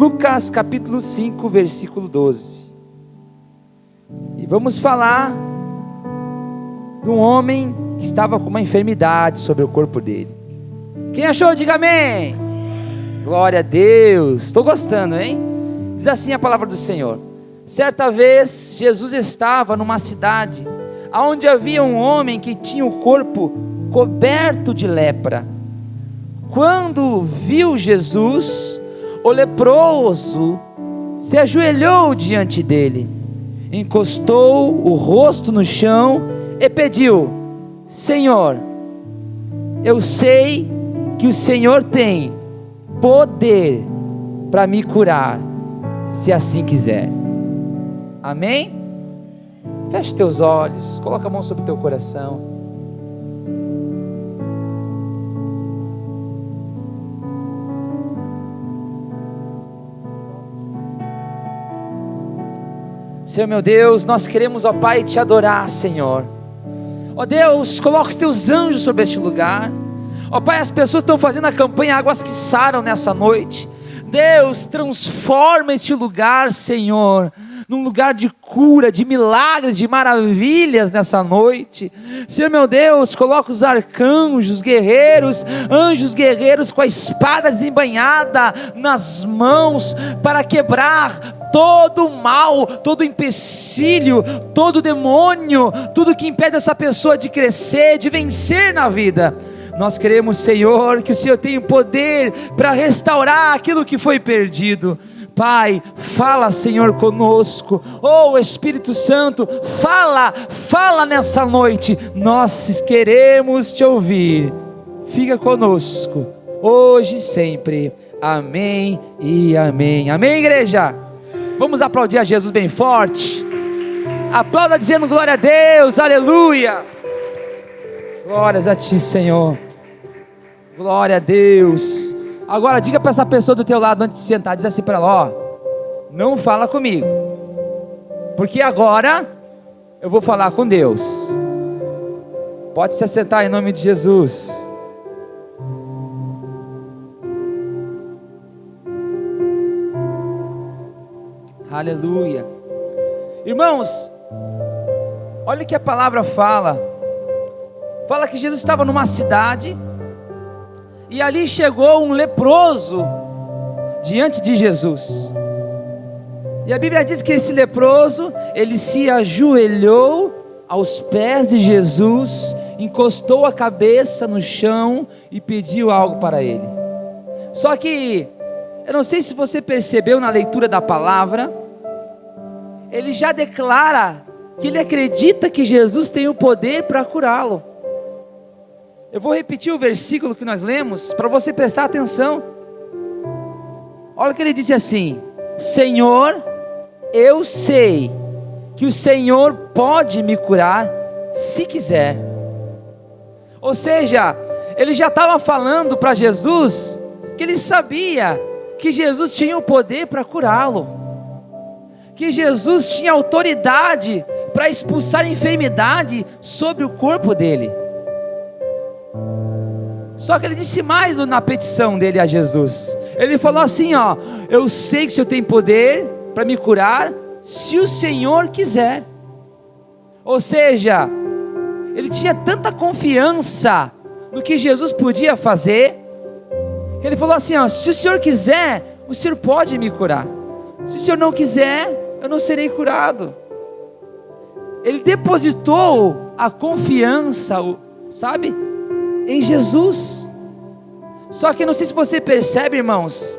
Lucas capítulo 5, versículo 12. E vamos falar de um homem que estava com uma enfermidade sobre o corpo dele. Quem achou, diga amém. Glória a Deus, estou gostando, hein? Diz assim a palavra do Senhor: certa vez Jesus estava numa cidade onde havia um homem que tinha o corpo coberto de lepra. Quando viu Jesus, o leproso se ajoelhou diante dele, encostou o rosto no chão e pediu: Senhor, eu sei que o Senhor tem poder para me curar, se assim quiser. Amém? Feche teus olhos, coloca a mão sobre teu coração. Senhor meu Deus, nós queremos, ó Pai, te adorar, Senhor. Ó Deus, coloca os teus anjos sobre este lugar. Ó Pai, as pessoas estão fazendo a campanha Águas que Saram nessa noite. Deus, transforma este lugar, Senhor, num lugar de cura, de milagres, de maravilhas nessa noite. Senhor meu Deus, coloca os arcanjos, guerreiros, anjos guerreiros com a espada desembainhada nas mãos, para quebrar todo o mal, todo o empecilho, todo o demônio, tudo que impede essa pessoa de crescer, de vencer na vida. Nós queremos, Senhor, que o Senhor tenha o poder para restaurar aquilo que foi perdido. Pai, fala, Senhor, conosco. Oh, Espírito Santo, fala nessa noite. Nós queremos te ouvir. Fica conosco, hoje e sempre. Amém e amém. Amém, igreja? Vamos aplaudir a Jesus bem forte. Aplauda dizendo glória a Deus, aleluia. Glórias a ti, Senhor. Glória a Deus. Agora diga para essa pessoa do teu lado antes de sentar, diz assim para ela: ó, não fala comigo, porque agora eu vou falar com Deus. Pode se assentar em nome de Jesus. Aleluia. Irmãos, olha o que a palavra fala que Jesus estava numa cidade, e ali chegou um leproso diante de Jesus, e a Bíblia diz que esse leproso, ele se ajoelhou aos pés de Jesus, encostou a cabeça no chão e pediu algo para ele. Só que, eu não sei se você percebeu na leitura da palavra, ele já declara que ele acredita que Jesus tem o poder para curá-lo. Eu vou repetir o versículo que nós lemos, para você prestar atenção. Olha o que ele disse assim: Senhor, eu sei que o Senhor pode me curar, se quiser. Ou seja, ele já estava falando para Jesus, que ele sabia que Jesus tinha o poder para curá-lo, que Jesus tinha autoridade para expulsar a enfermidade sobre o corpo dele. Só que ele disse mais na petição dele a Jesus. Ele falou assim, ó: eu sei que o Senhor tem poder para me curar, se o Senhor quiser. Ou seja, ele tinha tanta confiança no que Jesus podia fazer, que ele falou assim, ó: se o Senhor quiser, o Senhor pode me curar. Se o Senhor não quiser, eu não serei curado. Ele depositou a confiança, sabe, em Jesus. Só que não sei se você percebe, irmãos,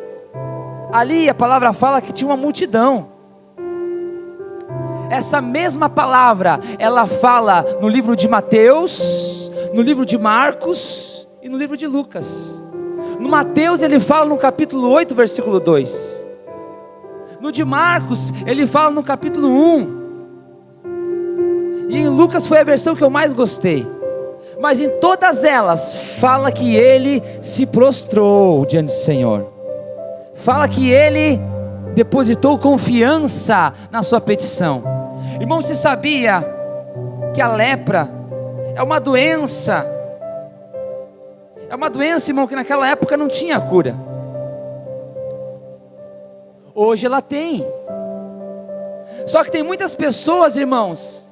ali a palavra fala que tinha uma multidão. Essa mesma palavra, ela fala no livro de Mateus, no livro de Marcos e no livro de Lucas. No Mateus ele fala no capítulo 8, versículo 2. No de Marcos ele fala no capítulo 1. E em Lucas foi a versão que eu mais gostei. Mas em todas elas fala que ele se prostrou diante do Senhor. Fala que ele depositou confiança na sua petição. Irmão, você sabia que a lepra é uma doença? É uma doença, irmão, que naquela época não tinha cura. Hoje ela tem. Só que tem muitas pessoas, irmãos,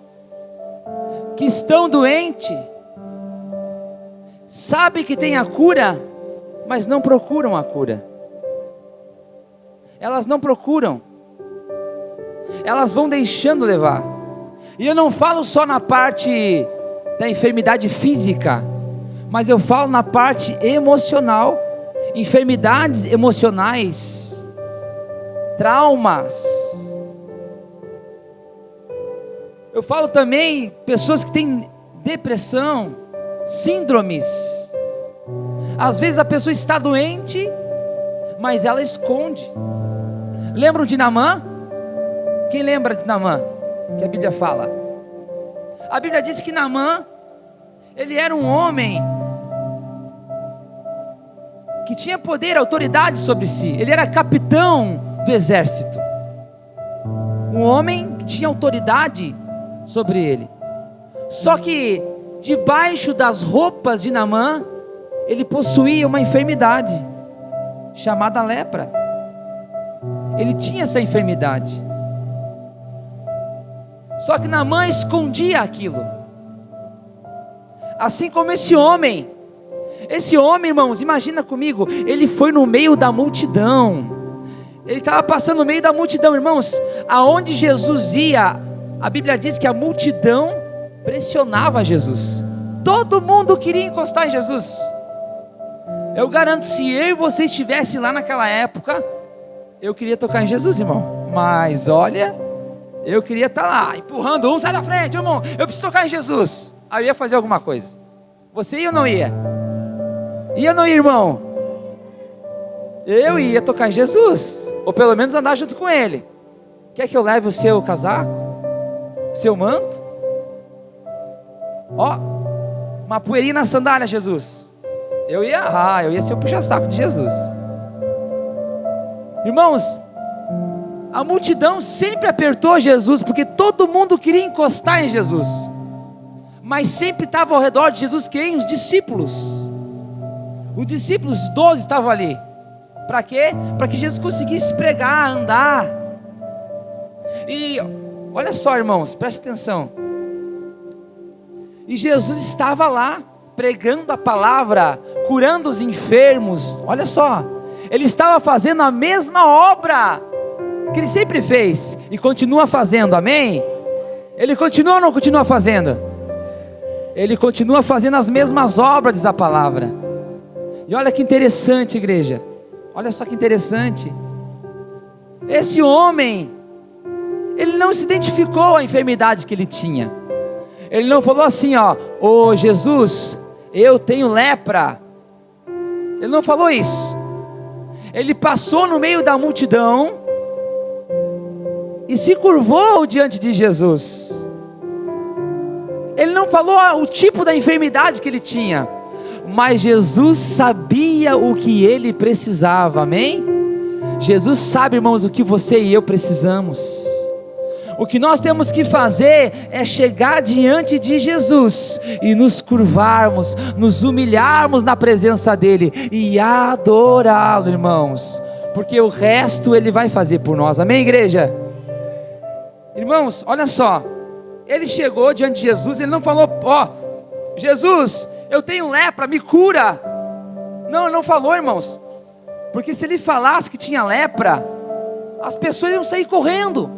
que estão doentes, sabem que tem a cura, mas não procuram a cura. Elas não procuram, elas vão deixando levar. E eu não falo só na parte da enfermidade física, mas eu falo na parte emocional. Enfermidades emocionais, traumas. Eu falo também pessoas que têm depressão, síndromes. Às vezes a pessoa está doente, mas ela esconde. Lembram de Naamã? Quem lembra de Naamã? Que a Bíblia fala. A Bíblia diz que Naamã, ele era um homem que tinha poder, autoridade sobre si. Ele era capitão do exército. Um homem que tinha autoridade sobre ele. Só que debaixo das roupas de Naamã, ele possuía uma enfermidade chamada lepra. Ele tinha essa enfermidade. Só que Naamã escondia aquilo. Assim como esse homem, irmãos, imagina comigo, ele foi no meio da multidão. Ele estava passando no meio da multidão, irmãos. Aonde Jesus ia, a Bíblia diz que a multidão pressionava Jesus. Todo mundo queria encostar em Jesus. Eu garanto, se eu e você estivesse lá naquela época, eu queria tocar em Jesus, irmão. Mas olha, eu queria estar lá, empurrando sai da frente, irmão, eu preciso tocar em Jesus. Aí eu ia fazer alguma coisa. Você ia ou não ia? Ia ou não ia, irmão? Eu ia tocar em Jesus, ou pelo menos andar junto com Ele. Quer que eu leve o seu casaco? O seu manto? Ó, uma poeirinha na sandália, Jesus. Eu ia ser o puxa-saco de Jesus. Irmãos, a multidão sempre apertou Jesus, porque todo mundo queria encostar em Jesus. Mas sempre estava ao redor de Jesus quem? Os discípulos. Os discípulos, os 12 estavam ali. Para quê? Para que Jesus conseguisse pregar, andar. E olha só, irmãos, preste atenção. E Jesus estava lá, pregando a palavra, curando os enfermos. Olha só, Ele estava fazendo a mesma obra que Ele sempre fez, e continua fazendo, amém? Ele continua ou não continua fazendo? Ele continua fazendo as mesmas obras, diz a palavra. E olha que interessante, igreja. Olha só que interessante. Esse homem, ele não se identificou a enfermidade que ele tinha. Ele não falou assim, ó, ô Jesus, eu tenho lepra. Ele não falou isso. Ele passou no meio da multidão e se curvou diante de Jesus. Ele não falou o tipo da enfermidade que ele tinha, mas Jesus sabia o que ele precisava, amém? Jesus sabe, irmãos, o que você e eu precisamos. O que nós temos que fazer é chegar diante de Jesus e nos curvarmos, nos humilharmos na presença dEle e adorá-lo, irmãos, porque o resto Ele vai fazer por nós, amém, igreja? Irmãos, olha só, ele chegou diante de Jesus, ele não falou, ó, Jesus, eu tenho lepra, me cura. Não, ele não falou, irmãos, porque se ele falasse que tinha lepra, as pessoas iam sair correndo.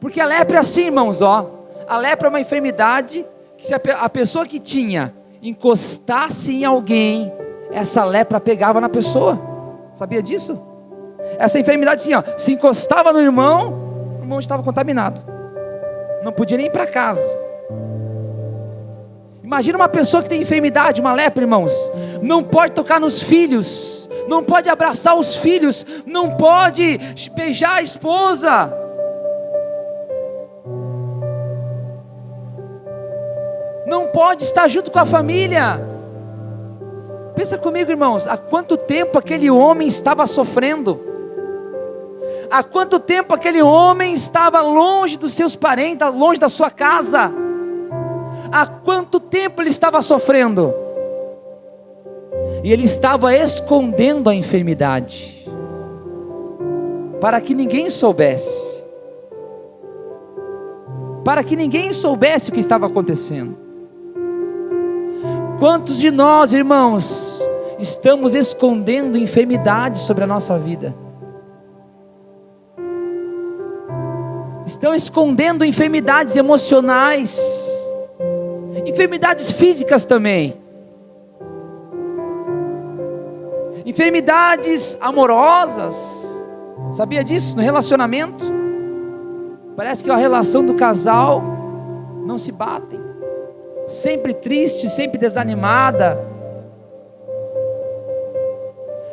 Porque a lepra é assim, irmãos, ó. A lepra é uma enfermidade que se a pessoa que tinha encostasse em alguém, essa lepra pegava na pessoa. Sabia disso? Essa enfermidade assim, ó, se encostava no irmão, o irmão estava contaminado. Não podia nem ir para casa. Imagina uma pessoa que tem enfermidade, uma lepra, irmãos. Não pode tocar nos filhos, não pode abraçar os filhos, não pode beijar a esposa. Não pode estar junto com a família. Pensa comigo, irmãos, há quanto tempo aquele homem estava sofrendo? Há quanto tempo aquele homem estava longe dos seus parentes, longe da sua casa? Há quanto tempo ele estava sofrendo? E ele estava escondendo a enfermidade. para que ninguém soubesse. Para que ninguém soubesse o que estava acontecendo. Quantos de nós, irmãos, estamos escondendo enfermidades sobre a nossa vida? Estão escondendo enfermidades emocionais, enfermidades físicas também, enfermidades amorosas. Sabia disso? No relacionamento, parece que a relação do casal não se bate, sempre triste, sempre desanimada.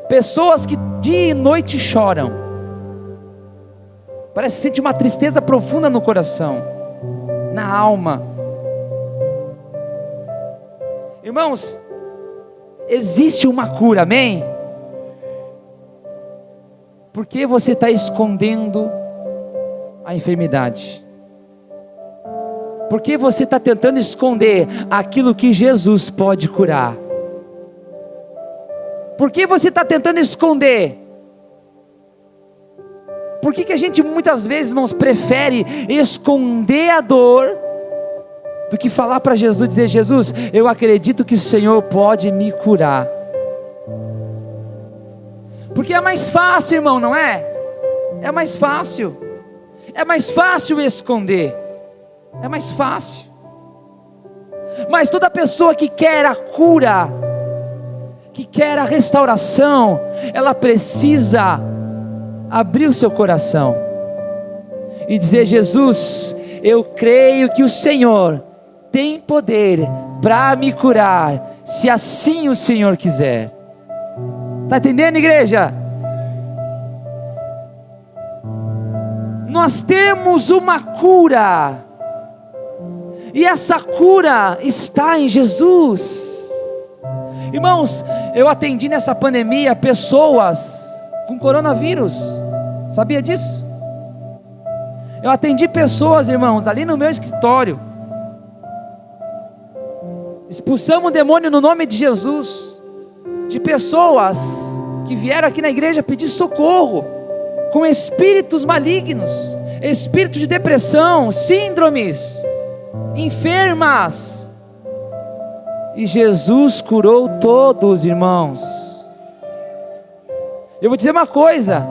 Pessoas que dia e noite choram, parece que sente uma tristeza profunda no coração, na alma. Irmãos, existe uma cura, amém? Por que você está escondendo a enfermidade? Por que você está tentando esconder aquilo que Jesus pode curar? Por que você está tentando esconder? Por que a gente muitas vezes, irmãos, prefere esconder a dor do que falar para Jesus, dizer: Jesus, eu acredito que o Senhor pode me curar? Porque é mais fácil, irmão, não é? É mais fácil. É mais fácil esconder. É mais fácil. Mas toda pessoa que quer a cura, que quer a restauração, ela precisa abrir o seu coração e dizer: Jesus, eu creio que o Senhor tem poder para me curar, se assim o Senhor quiser. Está entendendo, igreja? Nós temos uma cura, e essa cura está em Jesus. Irmãos, eu atendi nessa pandemia pessoas com coronavírus. Sabia disso? Eu atendi pessoas, irmãos, ali no meu escritório. Expulsamos o demônio no nome de Jesus. De pessoas que vieram aqui na igreja pedir socorro, com espíritos malignos, espíritos de depressão, síndromes, enfermas. E Jesus curou todos, irmãos. Eu vou dizer uma coisa: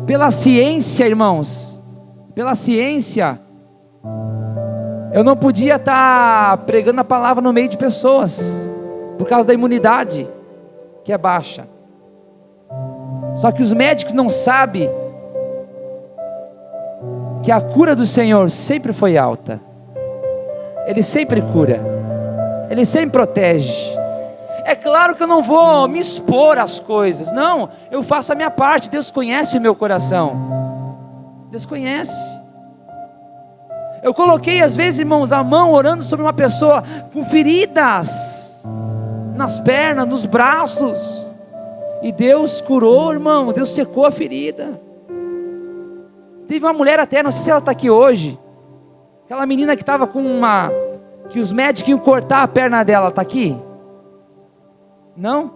pela ciência, irmãos, pela ciência, eu não podia estar pregando a palavra no meio de pessoas, por causa da imunidade, que é baixa. Só que os médicos não sabem que a cura do Senhor sempre foi alta. Ele sempre cura, Ele sempre protege. É claro que eu não vou me expor às coisas, não, eu faço a minha parte. Deus conhece o meu coração, Deus conhece. Eu coloquei às vezes, irmãos, a mão orando sobre uma pessoa com feridas nas pernas, nos braços, e Deus curou, irmão. Deus secou a ferida. Teve uma mulher até, não sei se ela está aqui hoje, aquela menina que estava que os médicos iam cortar a perna dela, está aqui? Não?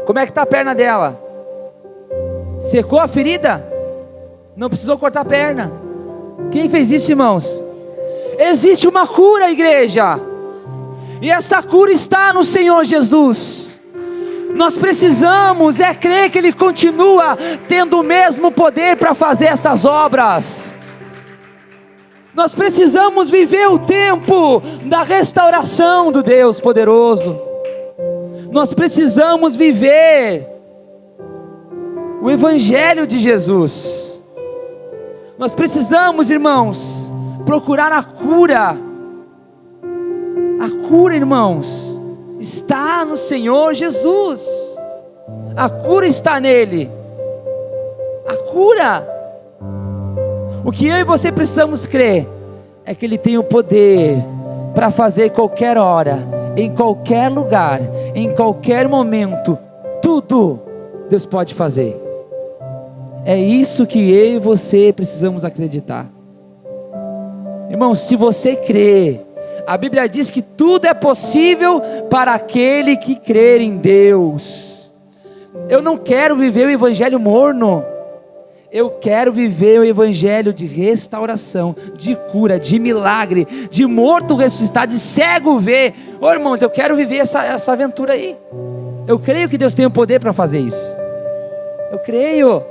Como é que está a perna dela? Secou a ferida? Não precisou cortar a perna. Quem fez isso, irmãos? Existe uma cura, igreja, e essa cura está no Senhor Jesus. Nós precisamos crer que Ele continua tendo o mesmo poder para fazer essas obras. Nós precisamos viver o tempo da restauração do Deus poderoso. Nós precisamos viver o Evangelho de Jesus. Nós precisamos, irmãos, procurar a cura. A cura, irmãos, está no Senhor Jesus. A cura está nele. A cura. O que eu e você precisamos crer é que Ele tem o poder para fazer qualquer hora, em qualquer lugar, em qualquer momento. Tudo Deus pode fazer. É isso que eu e você precisamos acreditar. Irmão, se você crê, A Bíblia diz que tudo é possível para aquele que crer em Deus. Eu não quero viver o evangelho morno. Eu quero viver o evangelho de restauração, de cura, de milagre, de morto ressuscitar, de cego ver. Ô irmãos, eu quero viver essa aventura aí. Eu creio que Deus tem o poder para fazer isso. Eu creio.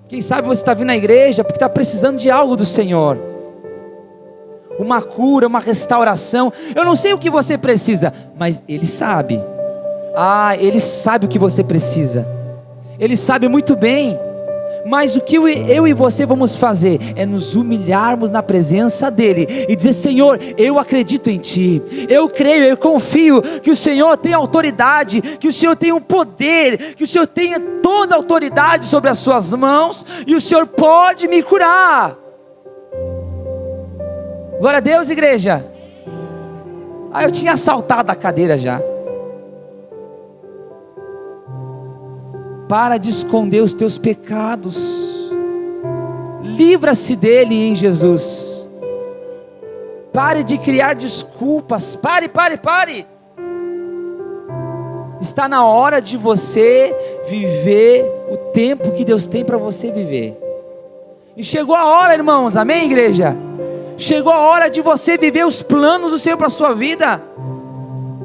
Quem sabe você está vindo na igreja porque está precisando de algo do Senhor. Uma cura, uma restauração. Eu não sei o que você precisa, mas Ele sabe. Ele sabe o que você precisa. Ele sabe muito bem. Mas o que eu e você vamos fazer é nos humilharmos na presença dEle e dizer: Senhor, eu acredito em Ti, eu creio, eu confio que o Senhor tem autoridade, que o Senhor tem o poder, que o Senhor tenha toda a autoridade sobre as suas mãos, e o Senhor pode me curar. Glória a Deus, igreja. Eu tinha saltado a cadeira já. Para de esconder os teus pecados. Livra-se dele em Jesus. Pare de criar desculpas. Pare. Está na hora de você viver o tempo que Deus tem para você viver. E chegou a hora, irmãos, amém, igreja? Chegou a hora de você viver os planos do Senhor para a sua vida.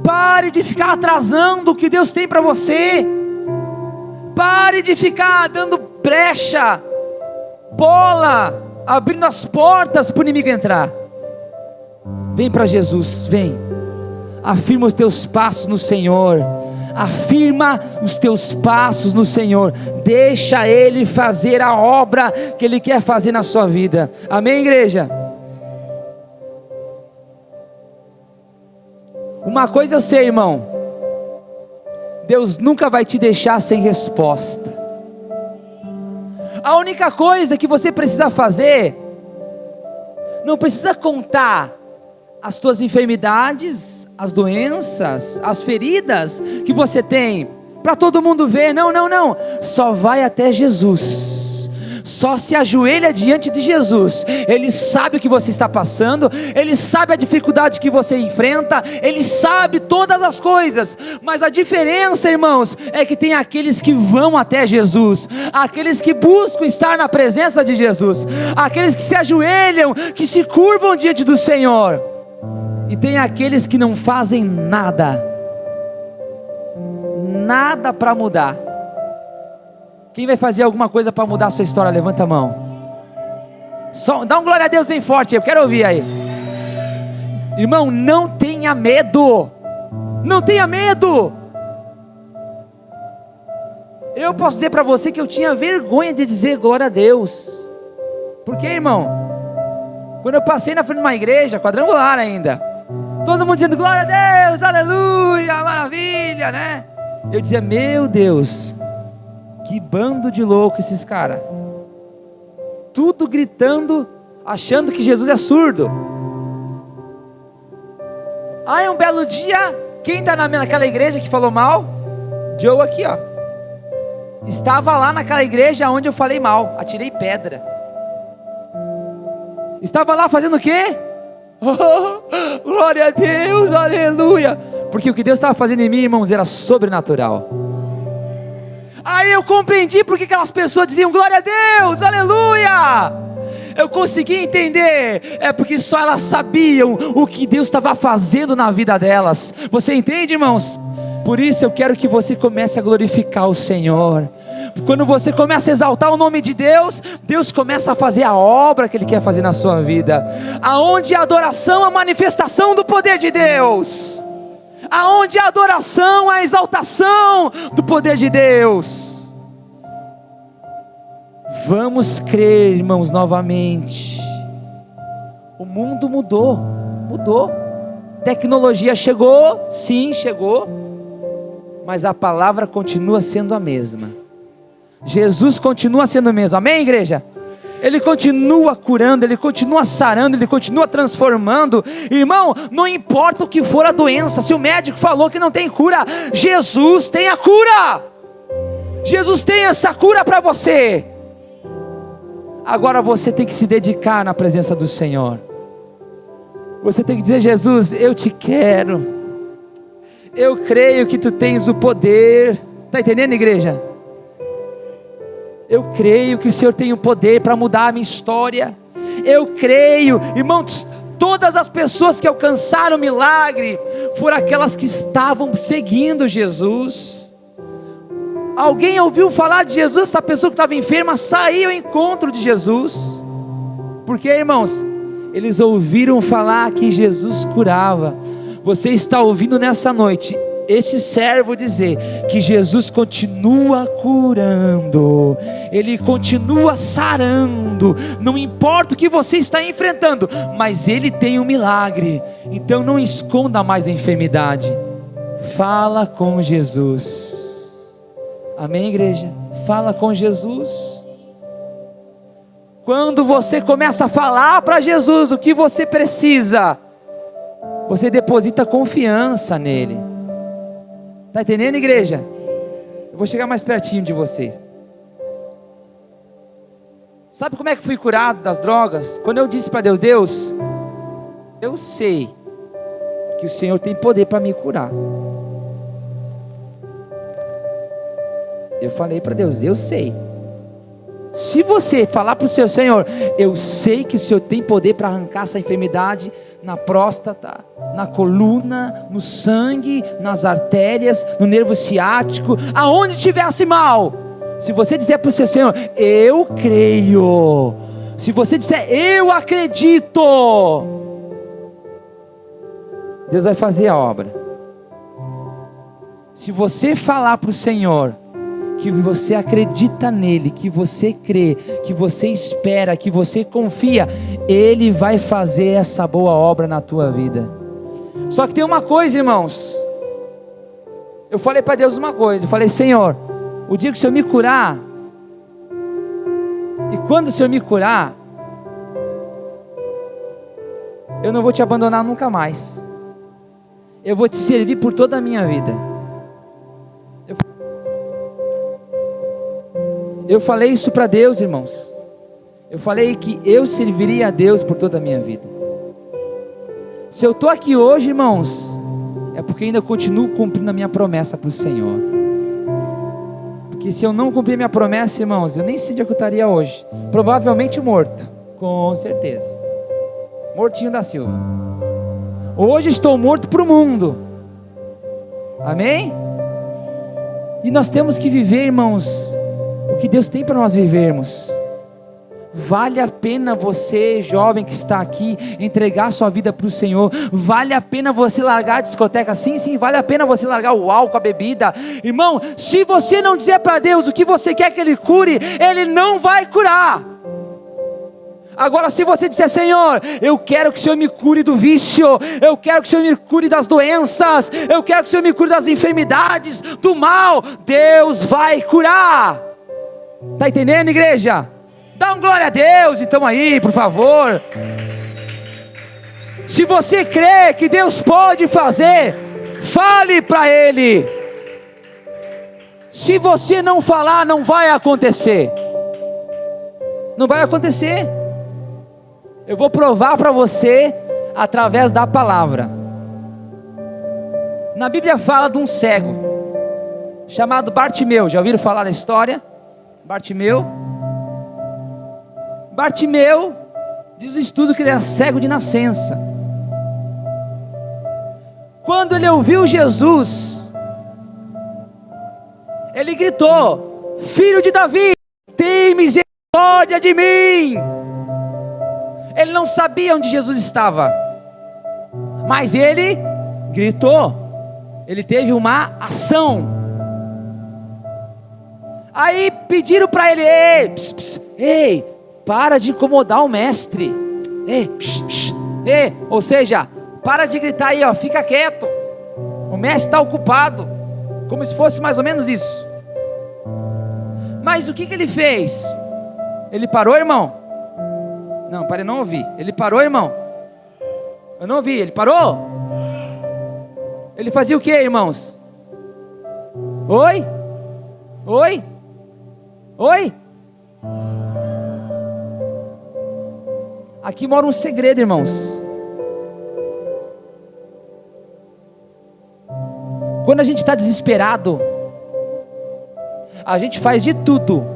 Pare de ficar atrasando o que Deus tem para você. Pare de ficar dando brecha, bola, abrindo as portas para o inimigo entrar. Vem para Jesus, vem. Afirma os teus passos no Senhor. Afirma os teus passos no Senhor. Deixa Ele fazer a obra que Ele quer fazer na sua vida. Amém, igreja? Uma coisa eu sei, irmão. Deus nunca vai te deixar sem resposta. A única coisa que você precisa fazer, não precisa contar as tuas enfermidades, as doenças, as feridas que você tem, para todo mundo ver. Não, só vai até Jesus. Só se ajoelha diante de Jesus. Ele sabe o que você está passando, Ele sabe a dificuldade que você enfrenta, Ele sabe todas as coisas. Mas a diferença, irmãos, é que tem aqueles que vão até Jesus, aqueles que buscam estar na presença de Jesus, aqueles que se ajoelham, que se curvam diante do Senhor. E tem aqueles que não fazem nada para mudar. Quem vai fazer alguma coisa para mudar a sua história? Levanta a mão. Dá um glória a Deus bem forte, eu quero ouvir aí. Irmão, não tenha medo. Não tenha medo. Eu posso dizer para você que eu tinha vergonha de dizer glória a Deus. Por quê, irmão? Quando eu passei na frente de uma igreja, quadrangular ainda, todo mundo dizendo glória a Deus, aleluia, maravilha, né? Eu dizia: meu Deus, que bando de louco esses caras. Tudo gritando, achando que Jesus é surdo. Um belo dia, quem está naquela igreja que falou mal? Joe aqui, ó. Estava lá naquela igreja onde eu falei mal, atirei pedra. Estava lá fazendo o quê? Glória a Deus, aleluia. Porque o que Deus estava fazendo em mim, irmãos, era sobrenatural. Aí eu compreendi porque aquelas pessoas diziam glória a Deus, aleluia. Eu consegui entender, é porque só elas sabiam o que Deus estava fazendo na vida delas. Você entende, irmãos? Por isso eu quero que você comece a glorificar o Senhor. Quando você começa a exaltar o nome de Deus, Deus começa a fazer a obra que Ele quer fazer na sua vida. Aonde a adoração, a manifestação do poder de Deus. Aonde a adoração, a exaltação do poder de Deus. Vamos crer, irmãos, novamente. O mundo mudou. Tecnologia chegou, sim, chegou, mas a palavra continua sendo a mesma. Jesus continua sendo o mesmo, amém, igreja? Ele continua curando, Ele continua sarando, Ele continua transformando. Irmão, não importa o que for a doença, se o médico falou que não tem cura, Jesus tem a cura. Jesus tem essa cura para você. Agora você tem que se dedicar na presença do Senhor. Você tem que dizer: Jesus, eu te quero, eu creio que tu tens o poder. Está entendendo, igreja? Eu creio que o Senhor tem o poder para mudar a minha história. Eu creio, irmãos, todas as pessoas que alcançaram o milagre foram aquelas que estavam seguindo Jesus. Alguém ouviu falar de Jesus, essa pessoa que estava enferma saiu ao encontro de Jesus. Porque, irmãos, eles ouviram falar que Jesus curava. Você está ouvindo nessa noite esse servo dizer que Jesus continua curando, Ele continua sarando, não importa o que você está enfrentando, mas Ele tem um milagre. Então não esconda mais a enfermidade, fala com Jesus. Amém, igreja? Fala com Jesus. Quando você começa a falar para Jesus o que você precisa, você deposita confiança nele. Está entendendo, igreja? Eu vou chegar mais pertinho de você. Sabe como é que fui curado das drogas? Quando eu disse para Deus: Deus, eu sei que o Senhor tem poder para me curar. Eu falei para Deus: eu sei. Se você falar para o seu Senhor: eu sei que o Senhor tem poder para arrancar essa enfermidade na próstata, na coluna, no sangue, nas artérias, no nervo ciático, aonde tivesse mal. Se você disser para o seu Senhor: eu creio. Se você disser: eu acredito, Deus vai fazer a obra. Se você falar para o Senhor que você acredita nele, que você crê, que você espera, que você confia, Ele vai fazer essa boa obra na tua vida. Só que tem uma coisa, irmãos, eu falei para Deus uma coisa, eu falei: Senhor, o dia que o Senhor me curar, e quando o Senhor me curar, eu não vou te abandonar nunca mais, eu vou te servir por toda a minha vida. Eu falei isso para Deus, irmãos. Eu falei que eu serviria a Deus por toda a minha vida. Se eu estou aqui hoje, irmãos, é porque ainda continuo cumprindo a minha promessa para o Senhor. Porque se eu não cumprir a minha promessa, irmãos, eu nem sei onde eu estaria hoje. Provavelmente morto, com certeza. Mortinho da Silva. Hoje estou morto para o mundo. Amém? E nós temos que viver, irmãos, o que Deus tem para nós vivermos. Vale a pena você, jovem que está aqui, entregar sua vida para o Senhor. Vale a pena você largar a discoteca. Sim, vale a pena você largar o álcool, a bebida. Irmão, se você não dizer para Deus o que você quer que Ele cure, Ele não vai curar. Agora, se você disser: Senhor, eu quero que o Senhor me cure do vício, eu quero que o Senhor me cure das doenças, eu quero que o Senhor me cure das enfermidades, do mal, Deus vai curar. Está entendendo, igreja? Dá um glória a Deus então aí, por favor. Se você crê que Deus pode fazer, fale para Ele. Se você não falar, não vai acontecer. Não vai acontecer. Eu vou provar para você através da palavra. Na Bíblia fala de um cego chamado Bartimeu. Já ouviram falar da história? Bartimeu, diz o estudo que ele era cego de nascença. Quando ele ouviu Jesus, ele gritou: Filho de Davi, tem misericórdia de mim. Ele não sabia onde Jesus estava, mas ele gritou, ele teve uma ação. Aí pediram para ele: ei, para de incomodar o mestre. Ou seja, para de gritar aí, ó, fica quieto. O mestre está ocupado. Como se fosse mais ou menos isso. Mas o que ele fez? Ele parou, irmão? Não, para, não ouvi. Ele parou, irmão? Eu não ouvi. Ele parou? Ele fazia o que, irmãos? Oi? Aqui mora um segredo, irmãos. Quando a gente está desesperado, a gente faz de tudo,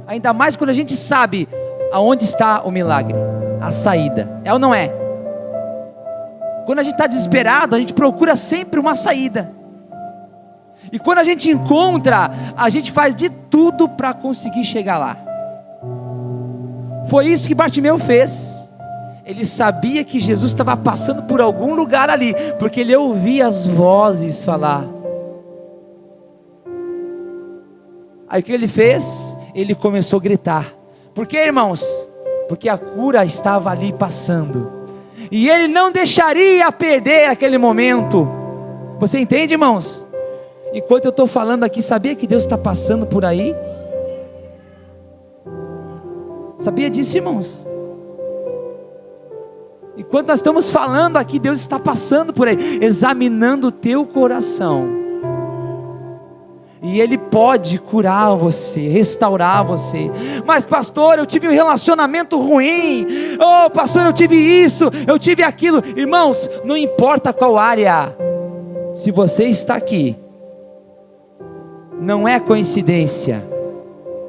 ainda mais quando a gente sabe aonde está o milagre, a saída, é ou não é? Quando a gente está desesperado, a gente procura sempre uma saída, e quando a gente encontra, a gente faz de tudo para conseguir chegar lá. Foi isso que Bartimeu fez. Ele sabia que Jesus estava passando por algum lugar ali, porque ele ouvia as vozes falar. Aí o que ele fez? Ele começou a gritar. Por quê, irmãos? Porque a cura estava ali passando, e ele não deixaria perder aquele momento. Você entende, irmãos? Enquanto eu estou falando aqui, sabia que Deus está passando por aí? Sabia disso, irmãos? Enquanto nós estamos falando aqui, Deus está passando por aí, examinando o teu coração, e Ele pode curar você, restaurar você. Mas pastor, eu tive um relacionamento ruim, oh pastor, eu tive isso, eu tive aquilo. Irmãos, não importa qual área, se você está aqui, não é coincidência,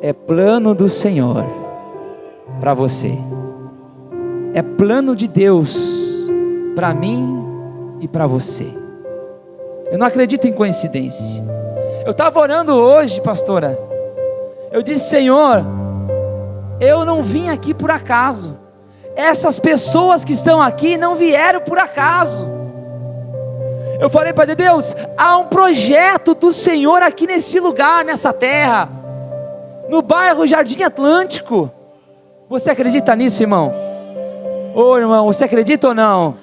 é plano do Senhor para você, é plano de Deus para mim e para você. Eu não acredito em coincidência. Eu estava orando hoje, pastora, eu disse: Senhor, eu não vim aqui por acaso, essas pessoas que estão aqui não vieram por acaso. Eu falei para Deus: há um projeto do Senhor aqui nesse lugar, nessa terra, no bairro Jardim Atlântico. Você acredita nisso, irmão? Ô irmão, você acredita ou não?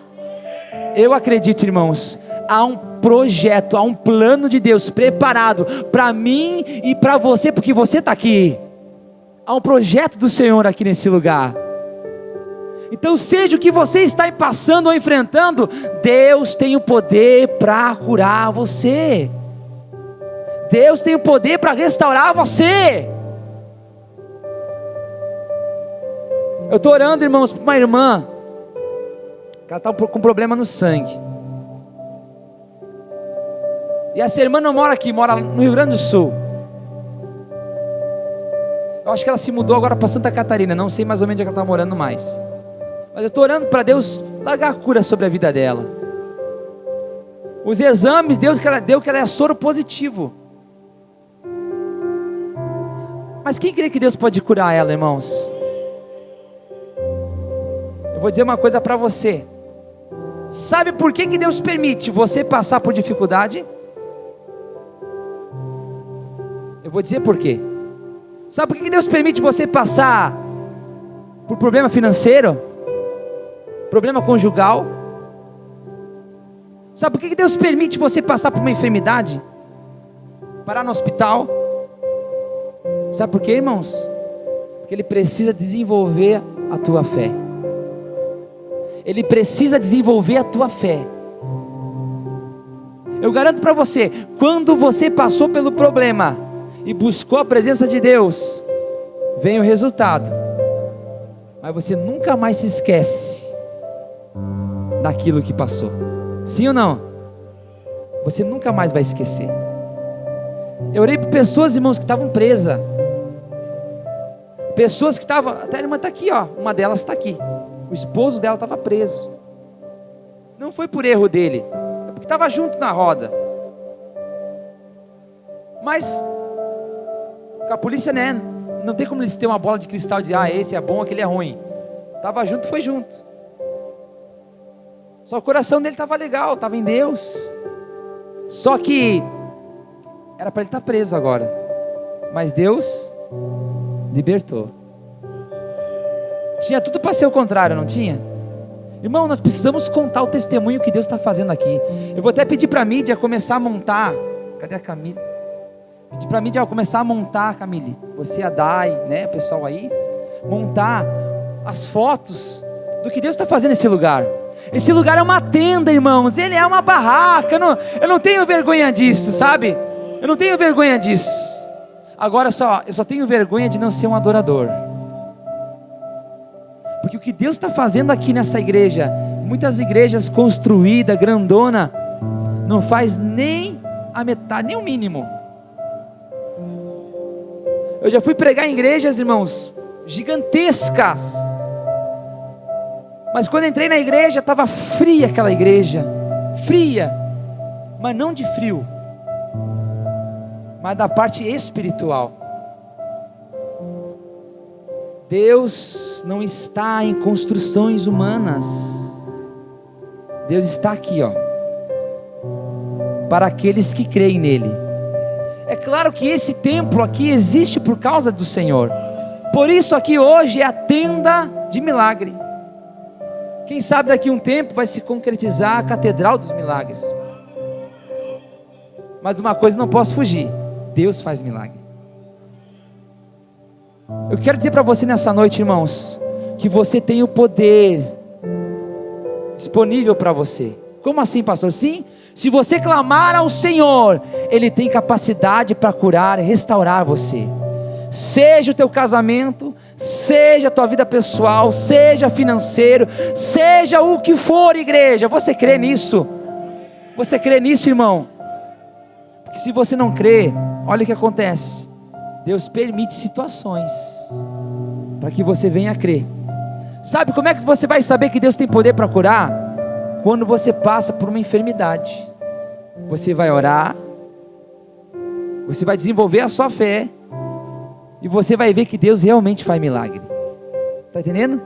Eu acredito, irmãos. Há um projeto, há um plano de Deus preparado para mim e para você, porque você está aqui. Há um projeto do Senhor aqui nesse lugar. Então, seja o que você está passando ou enfrentando, Deus tem o poder para curar você. Deus tem o poder para restaurar você. Eu estou orando, irmãos, para uma irmã que ela está com problema no sangue. E essa irmã não mora aqui, mora no Rio Grande do Sul. Eu acho que ela se mudou agora para Santa Catarina, não sei mais ou menos onde ela está morando mais. Mas eu estou orando para Deus largar a cura sobre a vida dela. Os exames, Deus que ela deu, que ela é soro positivo. Mas quem crê que Deus pode curar ela, irmãos? Eu vou dizer uma coisa para você. Sabe por que Deus permite você passar por dificuldade? Eu vou dizer por quê. Sabe por que Deus permite você passar por problema financeiro? Problema conjugal? Sabe por que Deus permite você passar por uma enfermidade? Parar no hospital? Sabe por quê, irmãos? Porque Ele precisa desenvolver a tua fé. Ele precisa desenvolver a tua fé. Eu garanto para você, quando você passou pelo problema e buscou a presença de Deus, vem o resultado. Mas você nunca mais se esquece daquilo que passou. Sim ou não? Você nunca mais vai esquecer. Eu orei por pessoas, irmãos, que estavam presas. Pessoas que estavam, até a irmã está aqui, ó. Uma delas está aqui. O esposo dela estava preso. Não foi por erro dele, é porque estava junto na roda. Mas com a polícia, né? Não tem como eles ter uma bola de cristal e dizer: ah, esse é bom, aquele é ruim. Estava junto, foi junto. Só o coração dele estava legal, estava em Deus. Só que era para ele estar preso agora. Mas Deus libertou. Tinha tudo para ser o contrário, não tinha? Irmão, nós precisamos contar o testemunho que Deus está fazendo aqui. Eu vou até pedir para a mídia começar a montar. Cadê a Camille? Pedir para a mídia começar a montar, Camille. Você, a Dai, né, o pessoal aí. Montar as fotos do que Deus está fazendo nesse lugar. Esse lugar é uma tenda, irmãos. Ele é uma barraca. Eu não tenho vergonha disso, sabe? Eu não tenho vergonha disso. Agora eu só tenho vergonha de não ser um adorador. Porque o que Deus está fazendo aqui nessa igreja, muitas igrejas construídas, grandona, não faz nem a metade, nem o mínimo. Eu já fui pregar em igrejas, irmãos, gigantescas, mas quando entrei na igreja, estava fria aquela igreja, fria, mas não de frio, mas da parte espiritual. Deus não está em construções humanas, Deus está aqui, ó, para aqueles que creem nele. É claro que esse templo aqui existe por causa do Senhor, por isso aqui hoje é a tenda de milagre. Quem sabe daqui a um tempo vai se concretizar a Catedral dos Milagres. Mas de uma coisa não posso fugir: Deus faz milagre. Eu quero dizer para você nessa noite, irmãos, que você tem o poder disponível para você. Como assim, pastor? Sim, se você clamar ao Senhor, Ele tem capacidade para curar e restaurar você. Seja o teu casamento, seja a tua vida pessoal, seja financeiro, seja o que for, igreja. Você crê nisso? Você crê nisso, irmão? Porque se você não crê, olha o que acontece. Deus permite situações para que você venha a crer. Sabe como é que você vai saber que Deus tem poder para curar? Quando você passa por uma enfermidade, você vai orar, você vai desenvolver a sua fé, e você vai ver que Deus realmente faz milagre. Está entendendo?